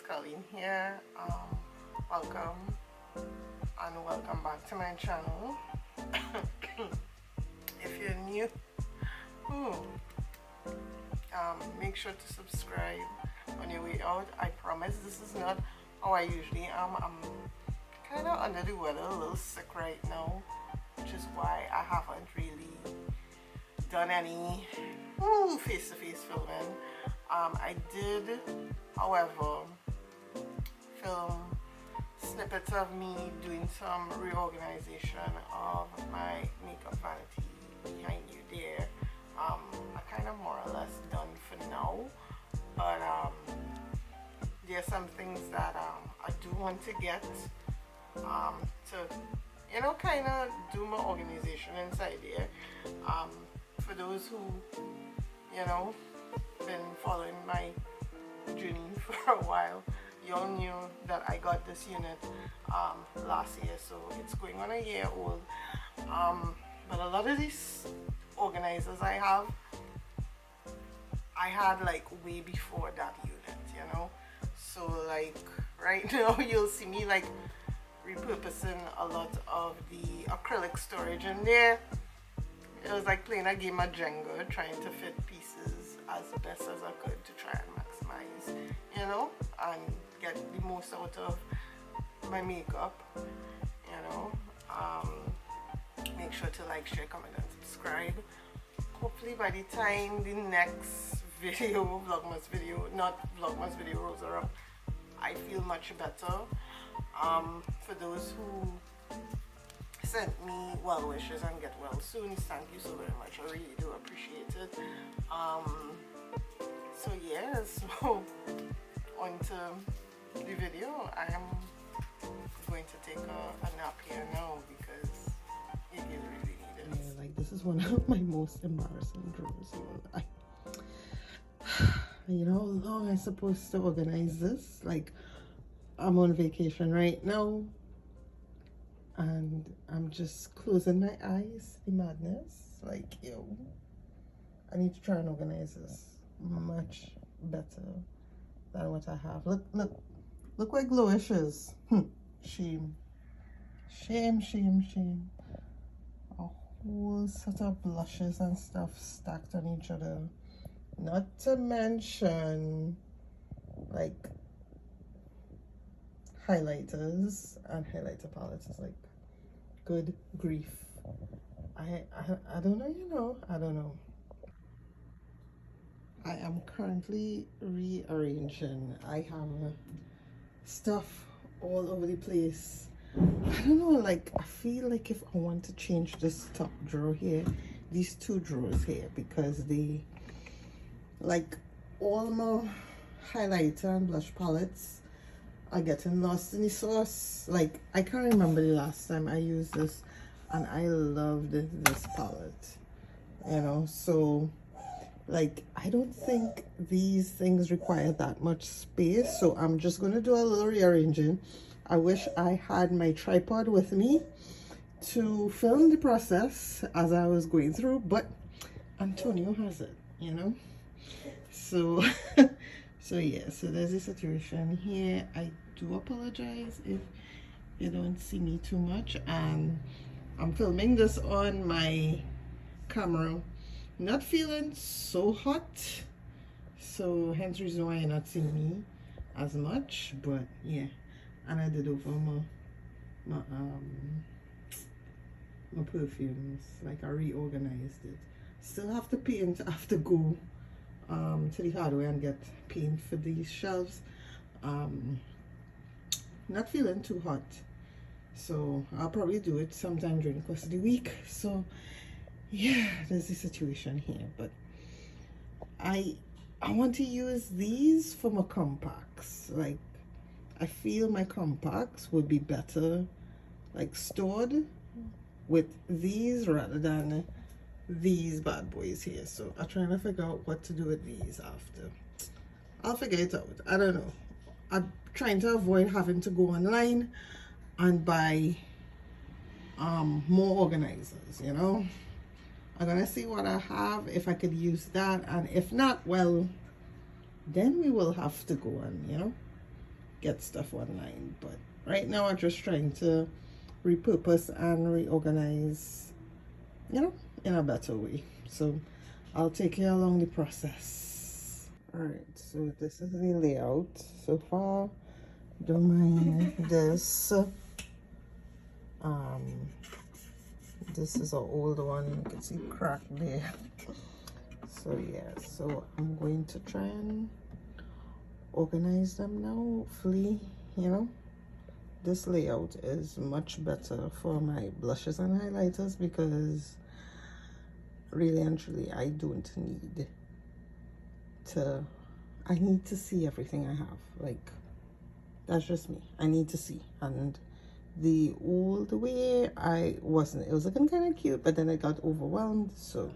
iKarlene here. Welcome and welcome back to my channel. If you're new, make sure to subscribe on your way out. I promise this is not how I usually am. I'm kind of under the weather, a little sick right now, which is why I haven't really done any face-to-face filming. I did, however, film snippets of me doing some reorganization of my makeup vanity behind you there. I kind of more or less done for now, but there's some things that I do want to get to kind of do my organization inside there. For those who been following my journey for a while, you all knew that I got this unit last year, so it's going on a year old. But a lot of these organizers I had like way before that unit, so like right now you'll see me like repurposing a lot of the acrylic storage in there. It was like playing a game of Jenga, trying to fit pieces as best as I could to try and maximize, and get the most out of my makeup, Make sure to like, share, comment, and subscribe. Hopefully by the time the next video, Vlogmas video rolls around, I feel much better. For those who sent me well wishes and get well soon, thank you so very much. I really do appreciate it. So yeah, so on to the video. I am going to take a nap here now because it really needed. Yeah, like this is one of my most embarrassing drawers. You know how long I'm supposed to organize this? Like, I'm on vacation right now and I'm just closing my eyes. The madness. Like, I need to try and organize this much better than what I have. Look where Glowish is. Shame. A whole set of blushes and stuff stacked on each other. Not to mention like highlighters and highlighter palettes. It's like, good grief. I don't know, I don't know. I am currently rearranging. I have stuff all over the place. I don't know, like I feel like if I want to change this top drawer here, these two drawers here, because they like all my highlighter and blush palettes are getting lost in the sauce. Like, I can't remember the last time I used this, and I loved this palette, so like I don't think these things require that much space, so I'm just going to do a little rearranging. I wish I had my tripod with me to film the process as I was going through, but Antonio has it, so so yeah, so there's a situation here. I do apologize if you don't see me too much, and I'm filming this on my camera, not feeling so hot, so hence the reason why you're not seeing me as much. But yeah, and I did over my perfumes, like I reorganized it. Still have to paint. I have to go to the hardware and get paint for these shelves. Not feeling too hot, so I'll probably do it sometime during the course of the week. So yeah, there's the situation here, but I want to use these for my compacts. Like, I feel my compacts would be better like stored with these rather than these bad boys here. So I'm trying to figure out what to do with these after. I'll figure it out. I don't know. I'm trying to avoid having to go online and buy more organizers, I'm gonna see what I have, if I could use that, and if not, well, then we will have to go and get stuff online. But right now I'm just trying to repurpose and reorganize, you know, in a better way. So I'll take you along the process. All right, so this is the layout so far. Don't mind this. This is an old one. You can see crack there. So yeah, so I'm going to try and organize them now. Hopefully, you know, this layout is much better for my blushes and highlighters, because really and truly I don't need to, I need to see everything I have. Like, that's just me. I need to see. And the old way I wasn't, it was looking kind of cute, but then I got overwhelmed. So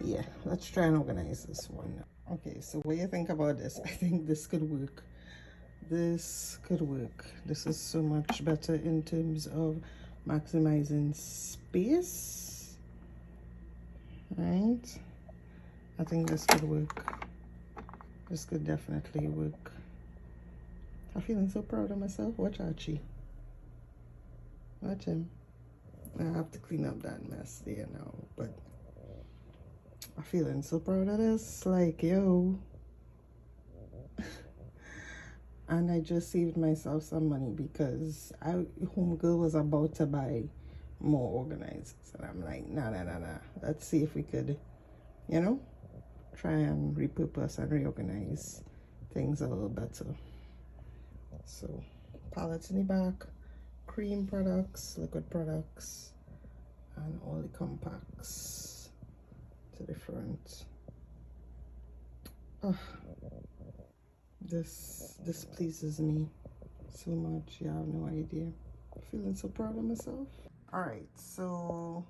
yeah, let's try and organize this one. Okay, so what do you think about this? I think this could work. This could work. This is so much better in terms of maximizing space, right? I think this could work. This could definitely work. I'm feeling so proud of myself. Watch Archie. Watch him. I have to clean up that mess there now, but I'm feeling so proud of this. Like, yo. And I just saved myself some money because homegirl was about to buy more organizers, and I'm like, nah. Let's see if we could, you know, try and repurpose and reorganize things a little better. So palettes in the back, cream products, liquid products, and all the compacts to the front. Oh, this pleases me so much. You have no idea. I'm feeling so proud of myself. All right, so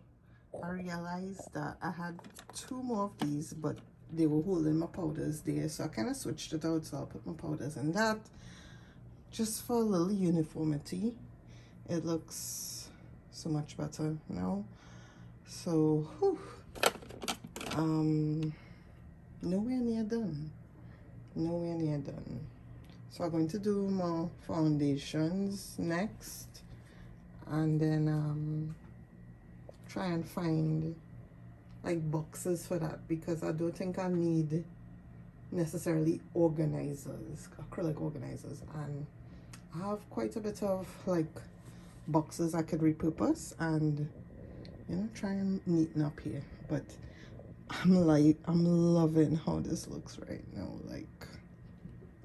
I realized that I had 2 more of these, but they were holding my powders there, so I kind of switched it out. So I'll put my powders in that, just for a little uniformity. It looks so much better now. So whew, nowhere near done. Nowhere near done. So I'm going to do more foundations next, and then try and find like boxes for that, because I don't think I need necessarily organizers, acrylic organizers, and I have quite a bit of like boxes I could repurpose and, you know, try and neaten up here. But I'm loving how this looks right now. Like,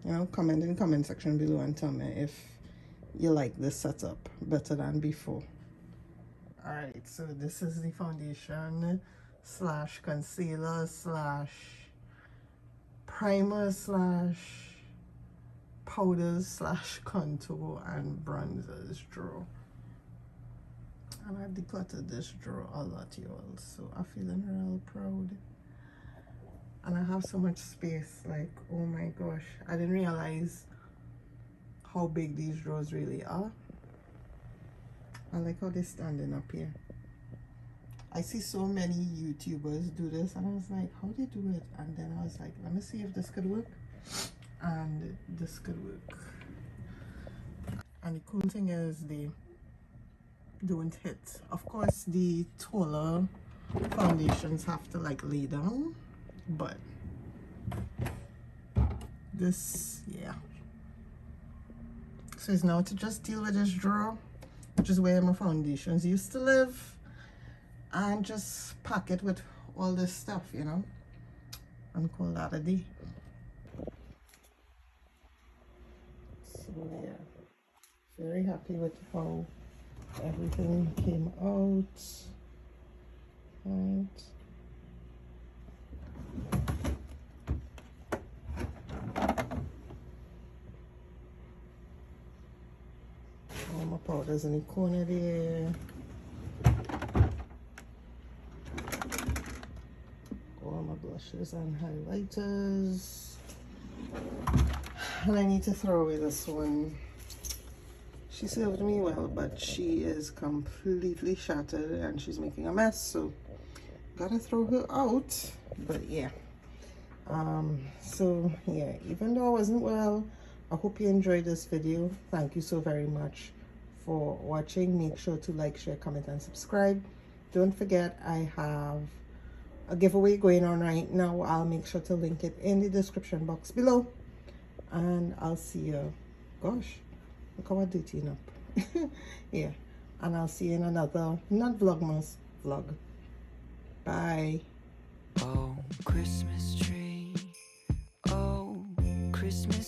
you know, comment in the comment section below and tell me if you like this setup better than before. All right, so this is the foundation slash concealer slash primer slash powders slash contour and bronzers drawer. And I decluttered this drawer a lot, y'all, so I'm feeling real proud. And I have so much space, like, oh my gosh, I didn't realize how big these drawers really are. I like how they're standing up here. I see so many YouTubers do this, and I was like, how do they do it? And then I was like, let me see if this could work. And this could work. And the cool thing is they don't hit. Of course, the taller foundations have to like lay down, but this, yeah. So it's now to just deal with this drawer, which is where my foundations used to live, and just pack it with all this stuff, you know, and call that a day. So yeah, very happy with how everything came out. Right. All my powders in the corner there. All my blushes and highlighters. And I need to throw away this one. She served me well, but she is completely shattered and she's making a mess, so gotta throw her out. But yeah, so yeah, even though I wasn't well, I hope you enjoyed this video. Thank you so very much for watching. Make sure to like, share, comment, and subscribe. Don't forget, I have a giveaway going on right now. I'll make sure to link it in the description box below. And I'll see you. Gosh, look how I'm dating up. Yeah. And I'll see you in another, not Vlogmas, vlog. Bye. Oh, Christmas tree. Oh, Christmas